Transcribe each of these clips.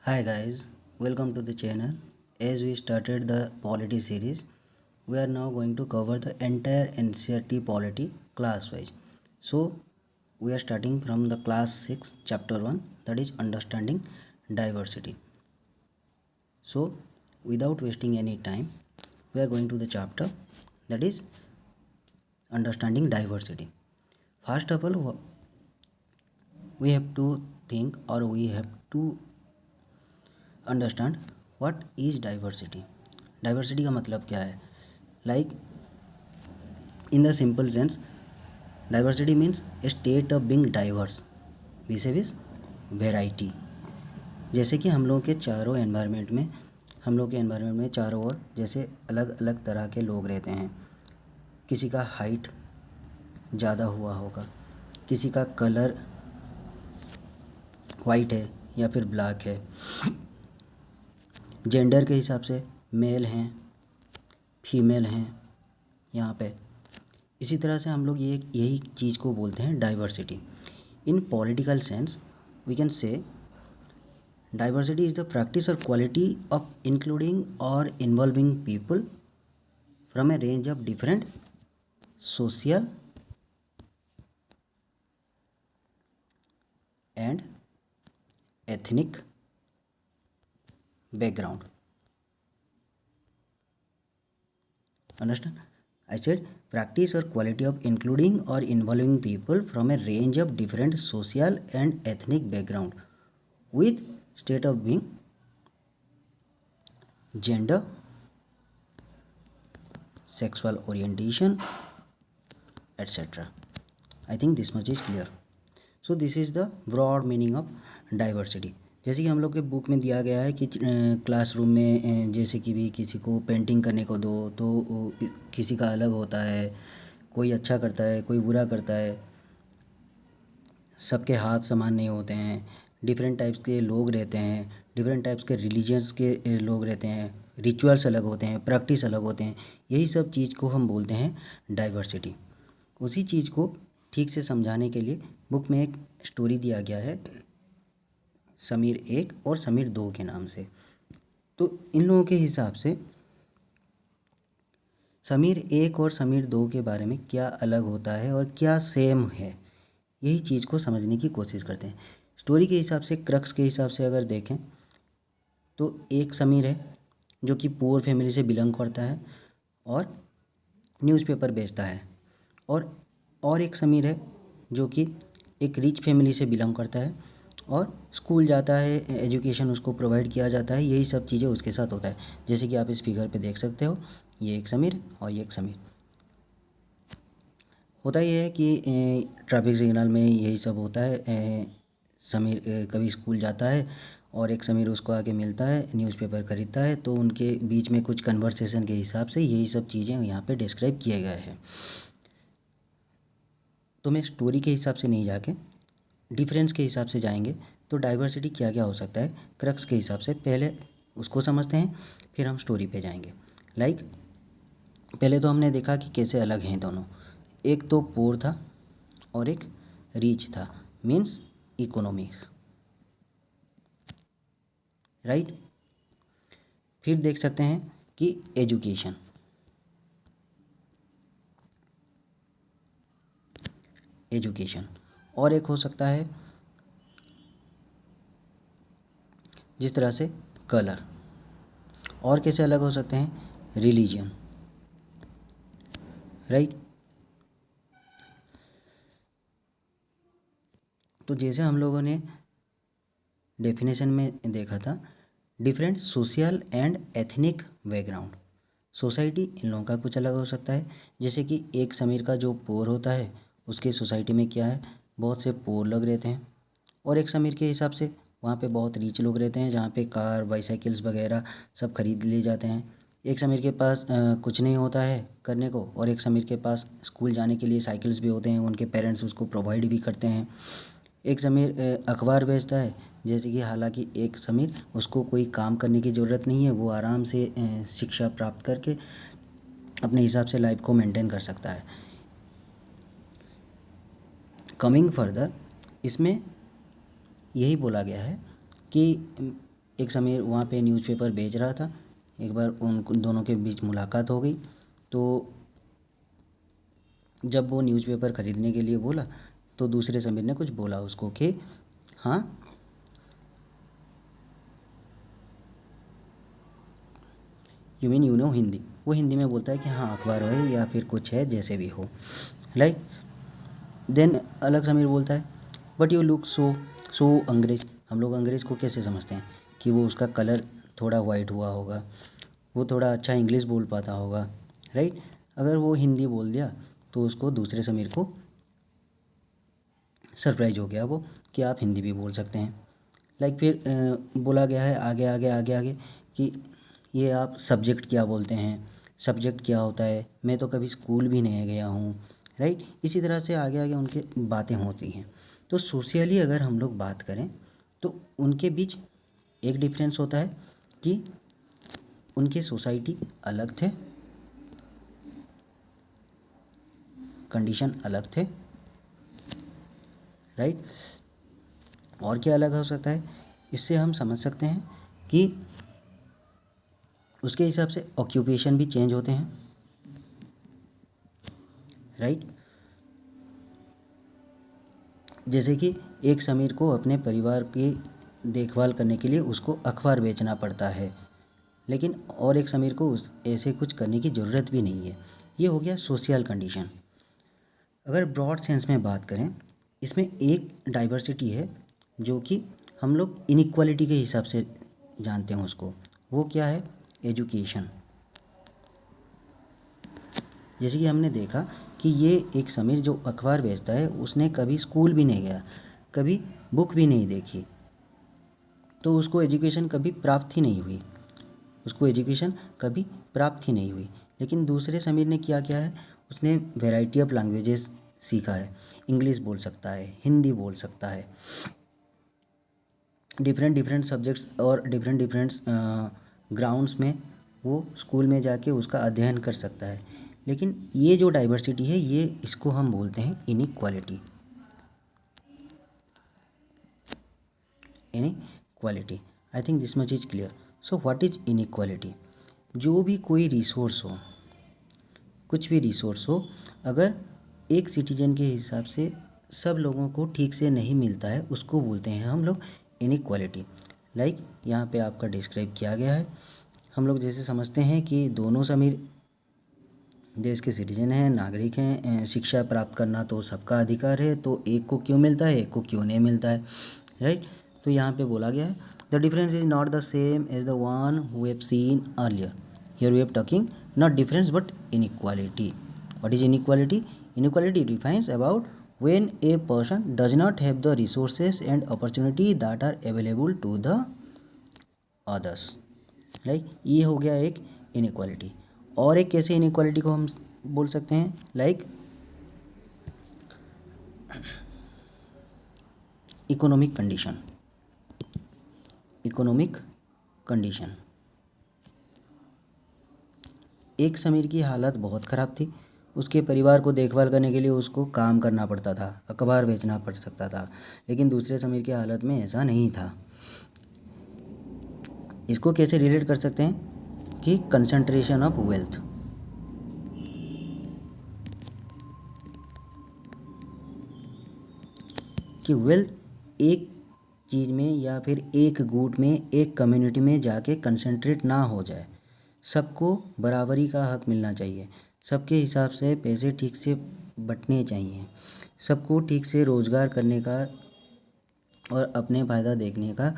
Hi guys, welcome to the channel. As we started the polity series, we are now going to cover the entire NCERT polity class wise. So, we are starting from the class 6 chapter 1, that is understanding diversity. So, without wasting any time, we are going to the chapter that is understanding diversity. First of all, we have to think or we have to understand what is diversity. Diversity का मतलब क्या है? Like in the simple sense, diversity means A state of being diverse विस variety. जैसे कि हम लोगों के एनवायरनमेंट में चारों ओर जैसे अलग अलग तरह के लोग रहते हैं. किसी का हाइट ज़्यादा हुआ होगा, किसी का कलर वाइट है या फिर ब्लैक है, जेंडर के हिसाब से मेल हैं, फीमेल हैं यहाँ पे. इसी तरह से हम लोग यही चीज़ को बोलते हैं diversity. In political sense we can say diversity is the practice और क्वालिटी ऑफ इंक्लूडिंग और involving people from a range of different social and ethnic background. Understand? I said practice or quality of including or involving people from a range of different social and ethnic background with state of being, gender, sexual orientation, etc. I think this much is clear. So this is the broad meaning of diversity. जैसे कि हम लोग के book में दिया गया है कि क्लासरूम में जैसे कि भी किसी को पेंटिंग करने को दो तो किसी का अलग होता है, कोई अच्छा करता है, कोई बुरा करता है, सबके हाथ समान नहीं होते हैं, डिफरेंट टाइप्स के लोग रहते हैं, डिफरेंट टाइप्स के रिलीजन्स के लोग रहते हैं, रिचुअल्स अलग होते हैं, प्रैक्टिस अलग होते हैं. यही सब चीज़ को हम बोलते हैं डाइवर्सिटी. उसी चीज़ को ठीक से समझाने के लिए बुक में एक स्टोरी दिया गया है समीर 1 और समीर 2 के नाम से. तो इन लोगों के हिसाब से समीर 1 और समीर 2 के बारे में क्या अलग होता है और क्या सेम है, यही चीज़ को समझने की कोशिश करते हैं. स्टोरी के हिसाब से, क्रक्स के हिसाब से अगर देखें तो एक समीर है जो कि पुअर फैमिली से बिलोंग करता है और न्यूज़पेपर बेचता है, और एक समीर है जो कि एक रिच फैमिली से बिलोंग करता है और स्कूल जाता है, एजुकेशन उसको प्रोवाइड किया जाता है. यही सब चीज़ें उसके साथ होता है. जैसे कि आप इस फिगर पे देख सकते हो, ये एक समीर और ये एक समीर. होता ये है कि ट्रैफिक सिग्नल में यही सब होता है. समीर कभी स्कूल जाता है और एक समीर उसको आके मिलता है, न्यूज़पेपर खरीदता है, तो उनके बीच में कुछ कन्वर्सेशन के हिसाब से यही सब चीज़ें यहाँ पे डिस्क्राइब किए गए हैं. तो मैं स्टोरी के हिसाब से नहीं जाके डिफरेंस के हिसाब से जाएंगे. तो डाइवर्सिटी क्या क्या हो सकता है क्रक्स के हिसाब से, पहले उसको समझते हैं, फिर हम स्टोरी पे जाएंगे. लाइक पहले तो हमने देखा कि कैसे अलग हैं दोनों. एक तो पुअर था और एक रिच था, मीन्स इकोनॉमिक्स, राइट. फिर देख सकते हैं कि एजुकेशन, और एक हो सकता है जिस तरह से कलर, और कैसे अलग हो सकते हैं रिलीजन, राइट. तो जैसे हम लोगों ने डेफिनेशन में देखा था, different social and ethnic background. Society in लोगों का कुछ अलग हो सकता है. जैसे कि एक समीर का जो पोर होता है उसके सोसाइटी में क्या है, बहुत से पोर लोग रहते हैं, और एक समीर के हिसाब से वहाँ पे बहुत रिच लोग रहते हैं जहाँ पे कार, बाईसाइकिल्स वगैरह सब खरीद लिए जाते हैं. एक समीर के पास कुछ नहीं होता है करने को, और एक समीर के पास स्कूल जाने के लिए साइकिल्स भी होते हैं, उनके पेरेंट्स उसको प्रोवाइड भी करते हैं. एक समीर अखबार बेचता है, जैसे कि हालांकि एक समीर उसको कोई काम करने की ज़रूरत नहीं है, वो आराम से शिक्षा प्राप्त करके अपने हिसाब से लाइफ को मेंटेन कर सकता है. कमिंग फर्दर, इसमें यही बोला गया है कि एक समीर वहाँ पे न्यूज़पेपर बेच रहा था। एक बार उन दोनों के बीच मुलाकात हो गई। तो जब वो न्यूज़पेपर ख़रीदने के लिए बोला तो दूसरे समीर ने कुछ बोला उसको कि हाँ, you mean you know Hindi. वो हिंदी में बोलता है कि हाँ अखबार है या फिर कुछ है, जैसे भी हो, राइट। देन अलग समीर बोलता है बट यू लुक सो अंग्रेज। हम लोग अंग्रेज़ को कैसे समझते हैं कि वो उसका कलर थोड़ा वाइट हुआ होगा, वो थोड़ा अच्छा इंग्लिश बोल पाता होगा, राइट। अगर वो हिंदी बोल दिया तो उसको दूसरे समीर को सरप्राइज हो गया वो कि आप हिंदी भी बोल सकते हैं। लाइक फिर बोला गया है आगे आगे आगे आगे कि ये आप सब्जेक्ट क्या बोलते हैं, सब्जेक्ट क्या होता है, मैं तो कभी स्कूल भी नहीं गया हूँ, राइट। इसी तरह से आगे आगे उनके बातें होती हैं। तो सोशली अगर हम लोग बात करें तो उनके बीच एक डिफरेंस होता है कि उनके सोसाइटी अलग थे, कंडीशन अलग थे, राइट। और क्या अलग हो सकता है, इससे हम समझ सकते हैं कि उसके हिसाब से ऑक्यूपेशन भी चेंज होते हैं, राइट। जैसे कि एक समीर को अपने परिवार की देखभाल करने के लिए उसको अखबार बेचना पड़ता है, लेकिन और एक समीर को उस ऐसे कुछ करने की ज़रूरत भी नहीं है। ये हो गया सोशल कंडीशन। अगर ब्रॉड सेंस में बात करें, इसमें एक डाइवर्सिटी है जो कि हम लोग इनइक्वालिटी के हिसाब से जानते हैं उसको। वो क्या है, एजुकेशन। जैसे कि हमने देखा कि ये एक समीर जो अखबार बेचता है उसने कभी स्कूल भी नहीं गया, कभी बुक भी नहीं देखी, तो उसको एजुकेशन कभी प्राप्त ही नहीं हुई, उसको एजुकेशन कभी प्राप्त ही नहीं हुई। लेकिन दूसरे समीर ने क्या किया है, उसने वैरायटी ऑफ लैंग्वेजेस सीखा है, इंग्लिश बोल सकता है, हिंदी बोल सकता है, डिफरेंट डिफरेंट सब्जेक्ट्स और डिफरेंट डिफरेंट ग्राउंड्स में वो स्कूल में जाके उसका अध्ययन कर सकता है। लेकिन ये जो डाइवर्सिटी है, ये इसको हम बोलते हैं inequality. Inequality, I think this much is clear. So what is inequality? जो भी कोई रिसोर्स हो, कुछ भी रिसोर्स हो, अगर एक सिटीजन के हिसाब से सब लोगों को ठीक से नहीं मिलता है, उसको बोलते हैं हम लोग इनइक्वालिटी। लाइक यहाँ पे आपका डिस्क्राइब किया गया है। हम लोग जैसे समझते हैं कि दोनों समीर देश के सिटीजन हैं, नागरिक हैं, शिक्षा प्राप्त करना तो सबका अधिकार है, तो एक को क्यों मिलता है, एक को क्यों नहीं मिलता है, राइट। तो यहाँ पे बोला गया है the difference is not the same as the one who have seen earlier. Here we have talking not difference but inequality. What is inequality? Inequality defines about when a person does not have the resources and opportunity that are available to the others, like ये हो गया एक inequality. और एक कैसे inequality को हम बोल सकते हैं, like economic condition. Economic condition, एक समीर की हालत बहुत ख़राब थी, उसके परिवार को देखभाल करने के लिए उसको काम करना पड़ता था, अखबार बेचना पड़ सकता था। लेकिन दूसरे समीर की हालत में ऐसा नहीं था। इसको कैसे रिलेट कर सकते हैं कि कंसंट्रेशन ऑफ वेल्थ। कि वेल्थ एक चीज़ में या फिर एक गुट में, एक कम्युनिटी में जाके कंसंट्रेट ना हो जाए। सबको बराबरी का हक मिलना चाहिए, सबके हिसाब से पैसे ठीक से बंटने चाहिए, सबको ठीक से रोज़गार करने का और अपने फ़ायदा देखने का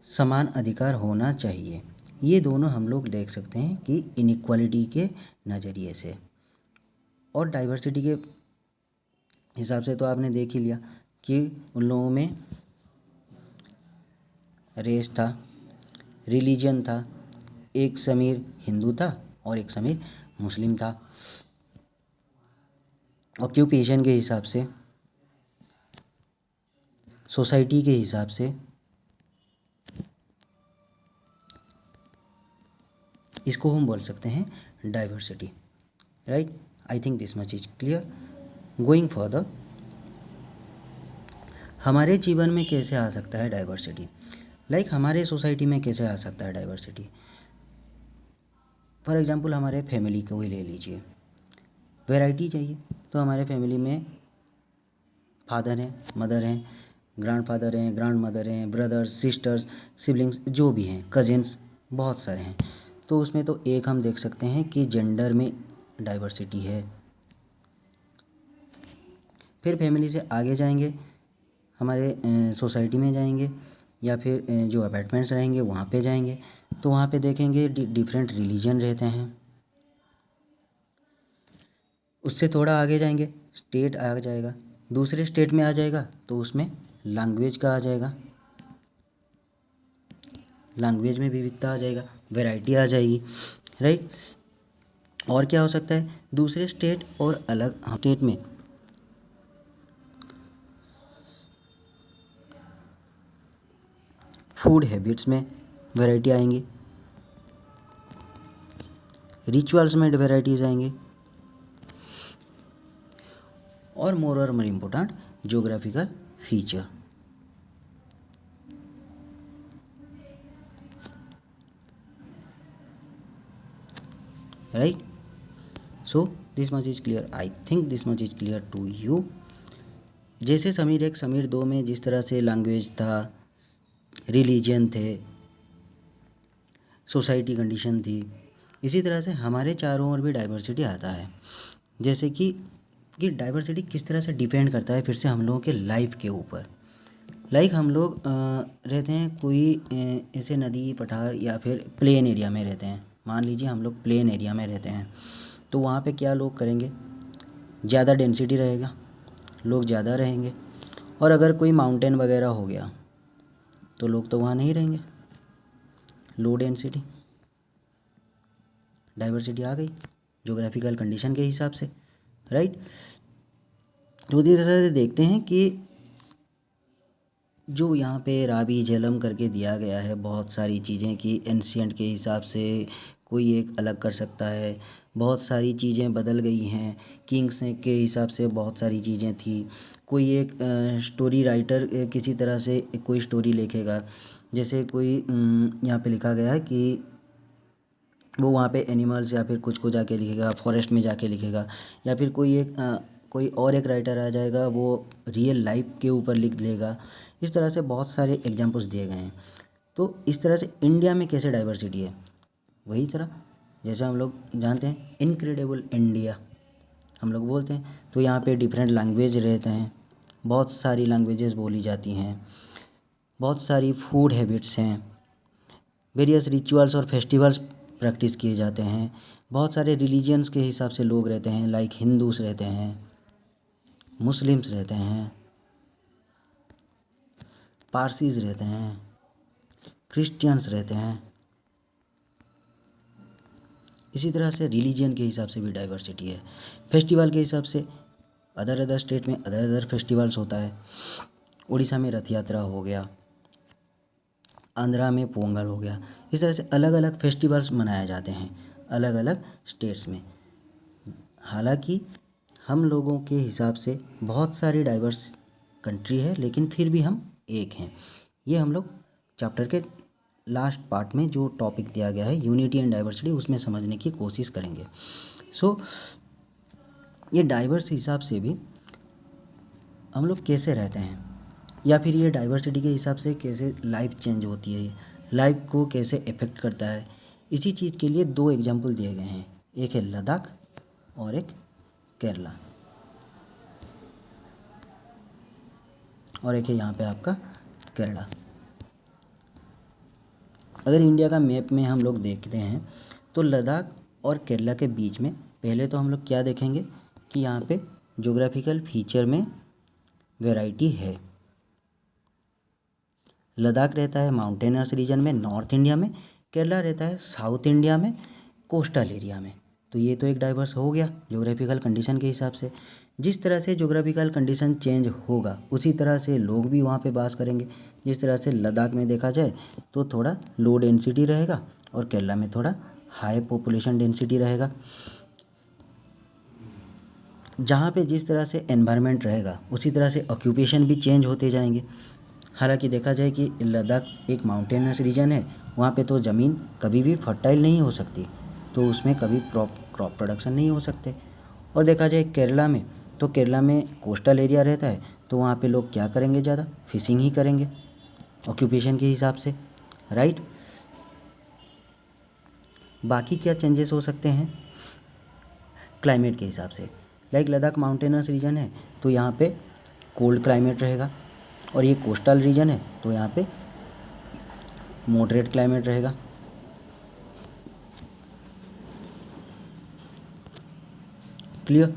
समान अधिकार होना चाहिए। ये दोनों हम लोग देख सकते हैं कि इनइक्वालिटी के नज़रिए से। और डाइवर्सिटी के हिसाब से तो आपने देख ही लिया कि उन लोगों में रेस था, रिलीजन था, एक समीर हिंदू था और एक समीर मुस्लिम था। ऑक्यूपेशन के हिसाब से, सोसाइटी के हिसाब से, इसको हम बोल सकते हैं diversity, right. I think this much is clear. Going further, हमारे जीवन में कैसे आ सकता है डाइवर्सिटी? लाइक हमारे सोसाइटी में कैसे आ सकता है डाइवर्सिटी। फॉर एग्जांपल हमारे फैमिली को ही ले लीजिए, वैरायटी चाहिए तो हमारे फैमिली में फादर हैं, मदर हैं, ग्रैंडफादर हैं, ग्रैंड मदर हैं, ब्रदर्स, सिस्टर्स, सिबलिंग्स जो भी हैं, कजिन्स, बहुत सारे हैं। तो उसमें तो एक हम देख सकते हैं कि जेंडर में डाइवर्सिटी है। फिर फैमिली से आगे जाएंगे, हमारे सोसाइटी में जाएंगे या फिर जो अपार्टमेंट्स रहेंगे वहाँ पे जाएंगे, तो वहाँ पे देखेंगे डिफरेंट रिलीजन रहते हैं। उससे थोड़ा आगे जाएंगे, स्टेट आ जाएगा, दूसरे स्टेट में आ जाएगा तो उसमें लैंग्वेज का आ जाएगा, लैंग्वेज में विविधता आ जाएगा, वैरायटी आ जाएगी, राइट। और क्या हो सकता है, दूसरे स्टेट और अलग स्टेट में फूड हैबिट्स में वैरायटी आएंगी, रिचुअल्स में वैराइटीज आएंगी, और more important geographical feature. Right, so this much is clear, I think this much is clear to you. जैसे समीर एक समीर दो में जिस तरह से लैंग्वेज था, रिलीजन थे, सोसाइटी कंडीशन थी, इसी तरह से हमारे चारों ओर भी डाइवर्सिटी आता है। जैसे कि डाइवर्सिटी किस तरह से डिपेंड करता है फिर से हम लोगों के लाइफ के ऊपर। लाइक हम लोग रहते हैं कोई ऐसे नदी पठार या फिर प्लेन एरिया में रहते हैं। मान लीजिए हम लोग प्लेन एरिया में रहते हैं, तो वहाँ पे क्या लोग करेंगे, ज़्यादा डेंसिटी रहेगा, लोग ज़्यादा रहेंगे। और अगर कोई माउंटेन वगैरह हो गया तो लोग तो वहाँ नहीं रहेंगे, लो डेंसिटी, डाइवर्सिटी आ गई ज्योग्राफिकल कंडीशन के हिसाब से, राइट। तो इस तरह से देखते हैं कि जो यहाँ पे राबी झेलम करके दिया गया है बहुत सारी चीज़ें कि एंशियंट के हिसाब से कोई एक अलग कर सकता है, बहुत सारी चीज़ें बदल गई हैं, किंग्स के हिसाब से बहुत सारी चीज़ें थी। कोई एक स्टोरी राइटर किसी तरह से कोई स्टोरी लिखेगा, जैसे कोई यहाँ पे लिखा गया है कि वो वहाँ पे एनिमल्स या फिर कुछ को जाके लिखेगा, फॉरेस्ट में जाके लिखेगा, या फिर कोई और एक राइटर आ जाएगा वो रियल लाइफ के ऊपर लिख लेगा। इस तरह से बहुत सारे एग्जांपल्स दिए गए हैं। तो इस तरह से इंडिया में कैसे डाइवर्सिटी है, वही तरह जैसे हम लोग जानते हैं इनक्रेडिबल इंडिया हम लोग बोलते हैं, तो यहाँ पे डिफरेंट लैंग्वेज रहते हैं, बहुत सारी लैंग्वेजेस बोली जाती हैं, बहुत सारी फूड हैबिट्स हैं, वेरियस रिचुअल्स और फेस्टिवल्स प्रैक्टिस किए जाते हैं, बहुत सारे रिलीजियंस के हिसाब से लोग रहते हैं, लाइक हिंदूस रहते हैं, मुस्लिम्स रहते हैं, पारसीज रहते हैं, क्रिश्चियंस रहते हैं। इसी तरह से रिलीजन के हिसाब से भी डाइवर्सिटी है। फेस्टिवल के हिसाब से अदर स्टेट में अदर फेस्टिवल्स होता है। उड़ीसा में रथ यात्रा हो गया, आंध्रा में पोंगल हो गया। इस तरह से अलग अलग फेस्टिवल्स मनाए जाते हैं अलग अलग स्टेट्स में। हालांकि हम लोगों के हिसाब से बहुत सारी डाइवर्स कंट्री है, लेकिन फिर भी हम एक हैं। ये हम लोग चैप्टर के लास्ट पार्ट में जो टॉपिक दिया गया है यूनिटी एंड डाइवर्सिटी, उसमें समझने की कोशिश करेंगे। सो ये डाइवर्स हिसाब से भी हम लोग कैसे रहते हैं, या फिर ये डाइवर्सिटी के हिसाब से कैसे लाइफ चेंज होती है, लाइफ को कैसे इफ़ेक्ट करता है, इसी चीज़ के लिए दो एग्जाम्पल दिए गए हैं। एक है लद्दाख और एक केरला, और एक है यहाँ पे आपका केरला। अगर इंडिया का मैप में हम लोग देखते हैं तो लद्दाख और केरला के बीच में पहले तो हम लोग क्या देखेंगे कि यहाँ पे ज्योग्राफिकल फीचर में वैरायटी है। लद्दाख रहता है माउंटेनस रीजन में नॉर्थ इंडिया में, केरला रहता है साउथ इंडिया में कोस्टल एरिया में। तो ये तो एक डाइवर्स हो गया ज्योग्राफिकल कंडीशन के हिसाब से। जिस तरह से ज्योग्राफिकल कंडीशन चेंज होगा उसी तरह से लोग भी वहाँ पे बास करेंगे। जिस तरह से लद्दाख में देखा जाए तो थोड़ा लो डेंसिटी रहेगा और केरला में थोड़ा हाई पॉपुलेशन डेंसिटी रहेगा। जहाँ पे जिस तरह से एनवायरनमेंट रहेगा उसी तरह से ऑक्यूपेशन भी चेंज होते जाएंगे। हालांकि देखा जाए कि लद्दाख एक माउंटेनस रीजन है, वहाँ पे तो ज़मीन कभी भी फर्टाइल नहीं हो सकती, तो उसमें कभी क्रॉप प्रोडक्शन नहीं हो सकते। और देखा जाए केरला में, तो केरला में कोस्टल एरिया रहता है, तो वहाँ पे लोग क्या करेंगे, ज़्यादा फिशिंग ही करेंगे ऑक्यूपेशन के हिसाब से, राइट। बाकी क्या चेंजेस हो सकते हैं क्लाइमेट के हिसाब से, लाइक लद्दाख माउंटेनस रीजन है तो यहाँ पे कोल्ड क्लाइमेट रहेगा, और ये कोस्टल रीजन है तो यहाँ पे मॉडरेट क्लाइमेट रहेगा। क्लियर।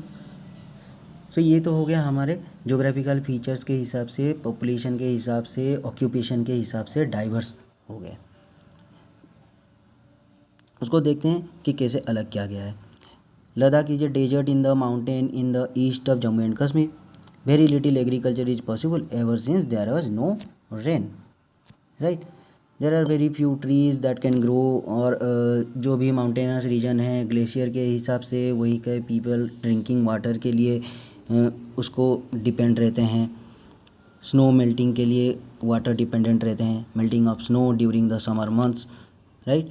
सो ये तो हो गया हमारे ज्योग्राफिकल फीचर्स के हिसाब से, पॉपुलेशन के हिसाब से, ऑक्यूपेशन के हिसाब से डाइवर्स हो गए। उसको देखते हैं कि कैसे अलग किया गया है। Ladakh is a desert in the mountain in the east of Jammu and Kashmir. Very little agriculture is possible ever since there was no rain, right. There are very few trees that can grow, और जो भी mountainous reason है glacier के हिसाब से वही के people drinking water के लिए उसको डिपेंड रहते हैं। स्नो मेल्टिंग के लिए वाटर डिपेंडेंट रहते हैं, melting of snow during the summer months, right.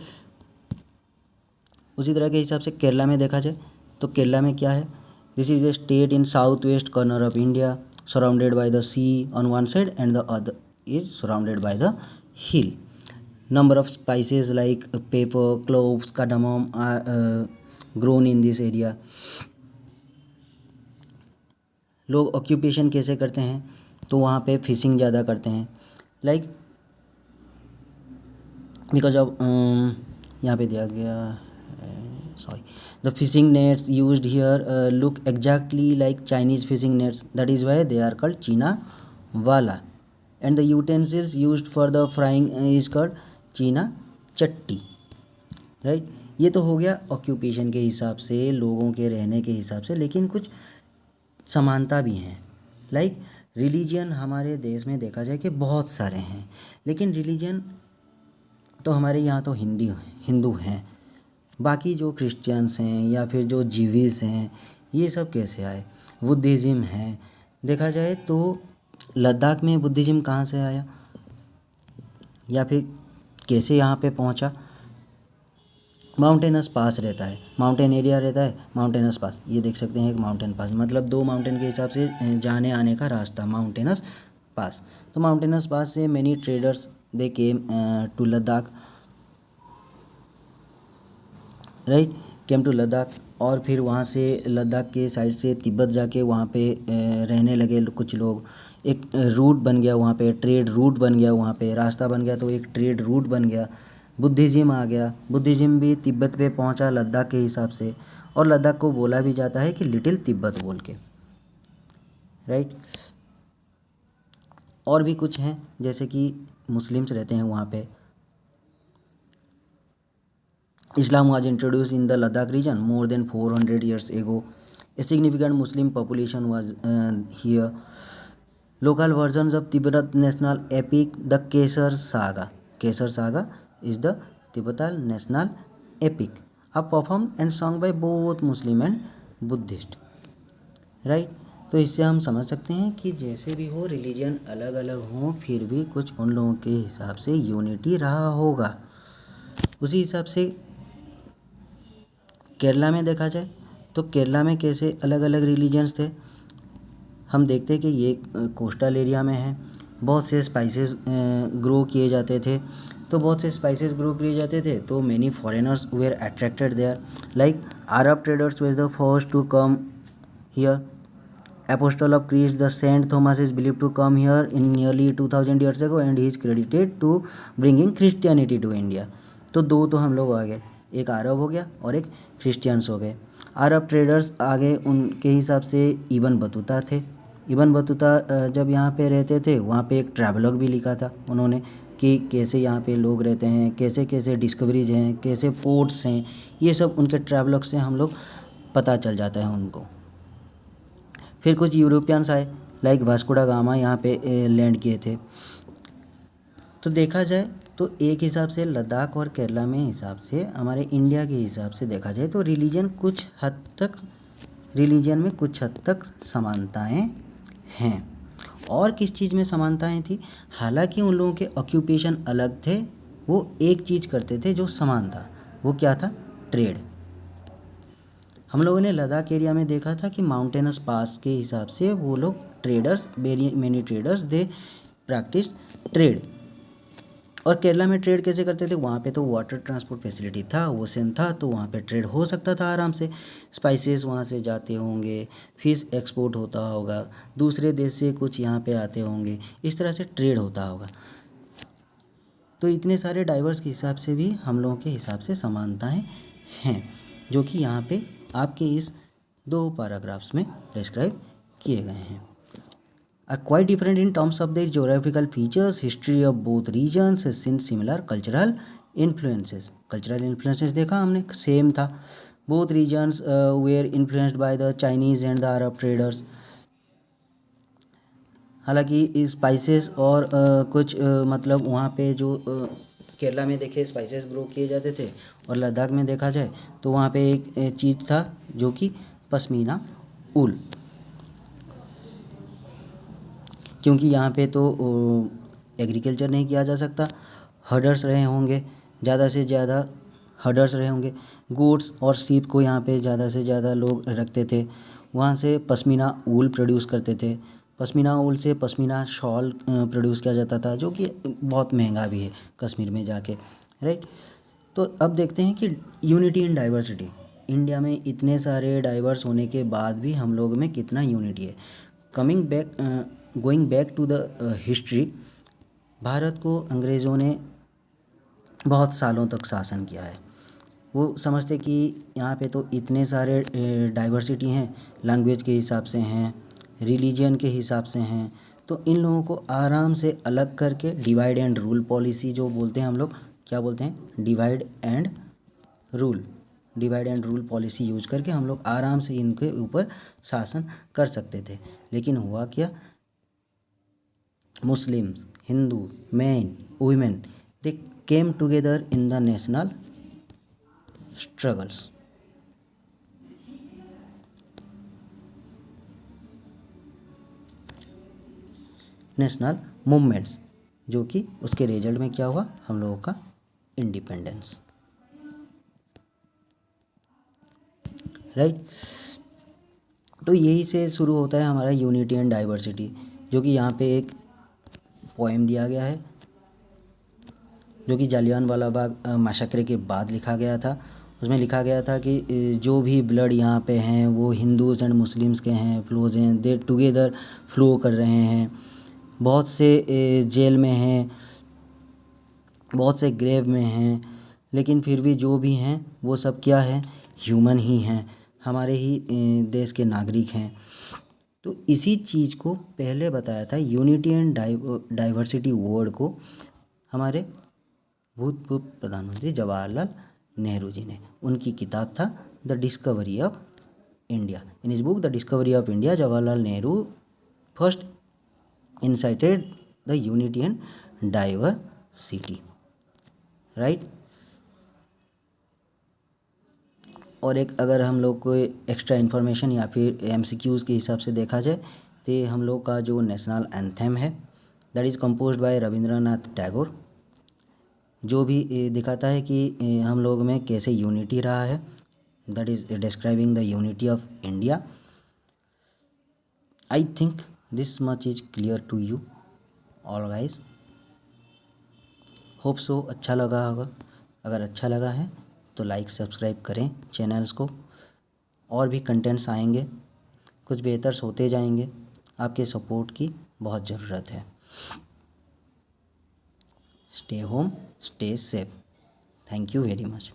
उसी तरह के हिसाब से केरला में देखा जाए तो केरला में क्या है, this is a state in south west corner of India, surrounded by the sea on one side and the other is surrounded by the hill. Number of spices like pepper, cloves, cardamom are grown in this area. लोग occupation कैसे करते हैं, तो वहाँ पे fishing ज़्यादा करते हैं, लाइक बिकॉज ऑफ यहाँ पे दिया गया sorry the fishing nets used here look exactly like Chinese fishing nets, that is why they are called Cheena vala, and the utensils used for the frying is called Cheena chatti, right. ये तो हो गया occupation के हिसाब से, लोगों के रहने के हिसाब से, लेकिन कुछ समानता भी हैं। लाइक रिलीजन हमारे देश में देखा जाए कि बहुत सारे हैं, लेकिन रिलीजन तो हमारे यहाँ तो हिंदू हैं, बाकी जो क्रिश्चियंस हैं या फिर जो जीविस हैं ये सब कैसे आए, बुद्धिज़्म है। देखा जाए तो लद्दाख में बुद्धिज़्म कहाँ से आया या फिर कैसे यहाँ पे पहुँचा, माउंटेनस पास रहता है, माउंटेन एरिया रहता है, माउंटेनस पास, ये देख सकते हैं एक माउंटेन पास, मतलब 2 माउंटेन के हिसाब से जाने आने का रास्ता माउंटेनस पास। तो माउंटेनस पास से many traders they came to Ladakh, right, came to Ladakh, और फिर वहाँ से लद्दाख के साइड से तिब्बत जाके वहाँ पे रहने लगे कुछ लोग। एक रूट बन गया वहाँ पे, ट्रेड रूट बन गया वहाँ पे, रास्ता बन गया तो एक ट्रेड रूट बन गया। बुद्धिज़्म आ गया, बुद्धिज़्म भी तिब्बत पे पहुँचा लद्दाख के हिसाब से, और लद्दाख को बोला भी जाता है कि लिटिल तिब्बत बोल के, राइट। और भी कुछ हैं जैसे कि मुस्लिम्स रहते हैं वहाँ पे। Islam was introduced in the Ladakh region more than 400 years ago. A significant Muslim population was here. Local versions of Tibetan national epic, the Kesar Saga. Kesar Saga is the Tibetan national epic, are performed and sung by both Muslim and Buddhist. Right? तो इससे हम समझ सकते हैं कि जैसे भी हो रिलीजन अलग अलग हों, फिर भी कुछ उन लोगों के हिसाब से यूनिटी रहा होगा। उसी हिसाब से केरला में देखा जाए तो केरला में कैसे अलग अलग रिलीजन्स थे। हम देखते हैं कि ये कोस्टल एरिया में है, बहुत से स्पाइसेस ग्रो किए जाते थे, तो बहुत से स्पाइसेस ग्रो किए जाते थे तो many foreigners were attracted there, like Arab traders was the first to come here. Apostle of Christ, the Saint Thomas is believed to come here in nearly 2000 years ago and he is credited to bringing Christianity to India. तो दो तो हम लोग आ गए, एक अरब हो गया और एक क्रिश्चियंस हो गए। अरब ट्रेडर्स आगे उनके हिसाब से इबन बतूता थे। इबन बतूता जब यहाँ पे रहते थे वहाँ पे एक ट्रैवलॉग भी लिखा था उन्होंने कि कैसे यहाँ पे लोग रहते हैं, कैसे कैसे डिस्कवरीज हैं, कैसे पोर्ट्स हैं, ये सब उनके ट्रैवलॉग से हम लोग पता चल जाता है उनको। फिर कुछ यूरोपियंस आए, लाइक वास्को दा गामा यहाँ पे लैंड किए थे। तो देखा जाए तो एक हिसाब से लद्दाख और केरला में हिसाब से, हमारे इंडिया के हिसाब से देखा जाए तो रिलीजन में कुछ हद तक समानताएं हैं। और किस चीज़ में समानताएं थी? हालांकि उन लोगों के ऑक्यूपेशन अलग थे, वो एक चीज़ करते थे जो समान था, वो क्या था? ट्रेड। हम लोगों ने लद्दाख एरिया में देखा था कि माउंटेनस पास के हिसाब से वो लोग traders, very many traders they practice trade. और केरला में ट्रेड कैसे करते थे? वहाँ पे तो वाटर ट्रांसपोर्ट फैसिलिटी था, ओशन था, तो वहाँ पे ट्रेड हो सकता था आराम से। स्पाइसेस वहाँ से जाते होंगे, फिश एक्सपोर्ट होता होगा, दूसरे देश से कुछ यहाँ पे आते होंगे, इस तरह से ट्रेड होता होगा। तो इतने सारे डाइवर्स के हिसाब से भी हम लोगों के हिसाब से समानताएं हैं, जो कि यहाँ पे आपके इस 2 पैराग्राफ्स में डिस्क्राइब किए गए हैं। Are quite different in terms of their geographical features. History of both regions has seen similar cultural influences. Cultural influences देखा हमने, सेम था. Both regions were influenced by the Chinese and the Arab traders. हालांकि spices और कुछ मतलब वहाँ पे जो केरला में देखे स्पाइसेस ग्रो किए जाते थे, और लद्दाख में देखा जाए तो वहाँ पे एक चीज़ था जो कि पश्मीना ऊल, क्योंकि यहाँ पे तो एग्रीकल्चर नहीं किया जा सकता, हर्डर्स रहे होंगे, ज़्यादा से ज़्यादा हर्डर्स रहे होंगे, गोट्स और सीप को यहाँ पे ज़्यादा से ज़्यादा लोग रखते थे, वहाँ से पश्मीना ऊल प्रोड्यूस करते थे, पश्मीना ऊल से पश्मीना शॉल प्रोड्यूस किया जाता था, जो कि बहुत महंगा भी है कश्मीर में जाके, राइट। तो अब देखते हैं कि यूनिटी इन डाइवर्सिटी, इंडिया में इतने सारे डाइवर्स होने के बाद भी हम लोग में कितना यूनिटी है। Going back to the history, Bharat को अंग्रेज़ों ने बहुत सालों तक शासन किया है। वो समझते कि यहाँ पे तो इतने सारे डाइवर्सिटी हैं, लैंग्वेज के हिसाब से हैं, रिलीजन के हिसाब से हैं, तो इन लोगों को आराम से अलग करके डिवाइड एंड रूल पॉलिसी जो बोलते हैं हम लोग, क्या बोलते हैं? Divide and rule policy use करके हम लोग आराम से इनके ऊपर शासन कर सकते थे। लेकिन हुआ क्या? Muslims, Hindu, men, women, they came together in the national struggles. National movements, जो कि उसके रिजल्ट में क्या हुआ? हम लोगों का इंडिपेंडेंस, राइट। तो यही से शुरू होता है हमारा यूनिटी एंड डाइवर्सिटी, जो कि यहाँ पे एक पोएम दिया गया है, जो कि जालियांवाला बाग मैसेकर के बाद लिखा गया था। उसमें लिखा गया था कि जो भी ब्लड यहाँ पे हैं वो हिंदूज़ एंड मुस्लिम्स के हैं, फ्लोज हैं, दे टुगेदर फ्लो कर रहे हैं। बहुत से जेल में हैं, बहुत से ग्रेव में हैं, लेकिन फिर भी जो भी हैं वो सब क्या है? ह्यूमन ही हैं, हमारे ही देश के नागरिक हैं। तो इसी चीज़ को पहले बताया था, यूनिटी एंड डाइवर्सिटी वर्ड को, हमारे भूतपूर्व प्रधानमंत्री जवाहरलाल नेहरू जी ने। उनकी किताब था the discovery of India. In his book the discovery of India, Jawaharlal Nehru first incited the unity and diversity, right. और एक अगर हम लोग को एक्स्ट्रा इन्फॉर्मेशन या फिर एमसीक्यूज़ के हिसाब से देखा जाए, तो हम लोग का जो नेशनल एंथम है that is composed bye Rabindranath Tagore, जो भी दिखाता है कि हम लोग में कैसे यूनिटी रहा है, that is describing the unity of India. I think this much is clear to you all guys, hope so अच्छा लगा होगा। अगर अच्छा लगा है तो लाइक सब्सक्राइब करें चैनल्स को, और भी कंटेंट्स आएंगे, कुछ बेहतर होते जाएंगे, आपके सपोर्ट की बहुत ज़रूरत है। Stay home, stay safe, thank you very much.